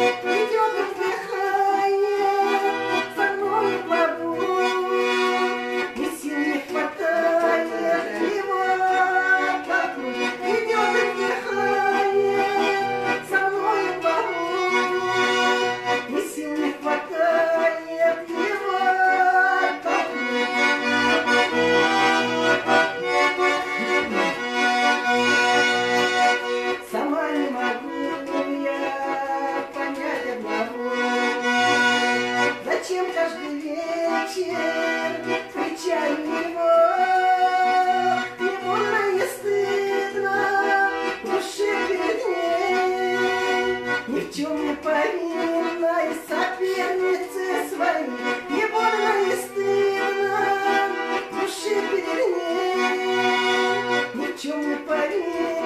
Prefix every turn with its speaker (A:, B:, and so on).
A: Идет, вздыхает, со мной плаву, и сил не хватает его оттолкнуть. Идет, вздыхает, со мной плаву, и сил не хватает его оттолкнуть. Сама не могу я понять одного, зачем каждый вечер встречаю его. Мне больно и стыдно в душе перед ней, ни в чем не повинной сопернице своей. Мне больно и стыдно в душе перед ней, ни в чем не повинной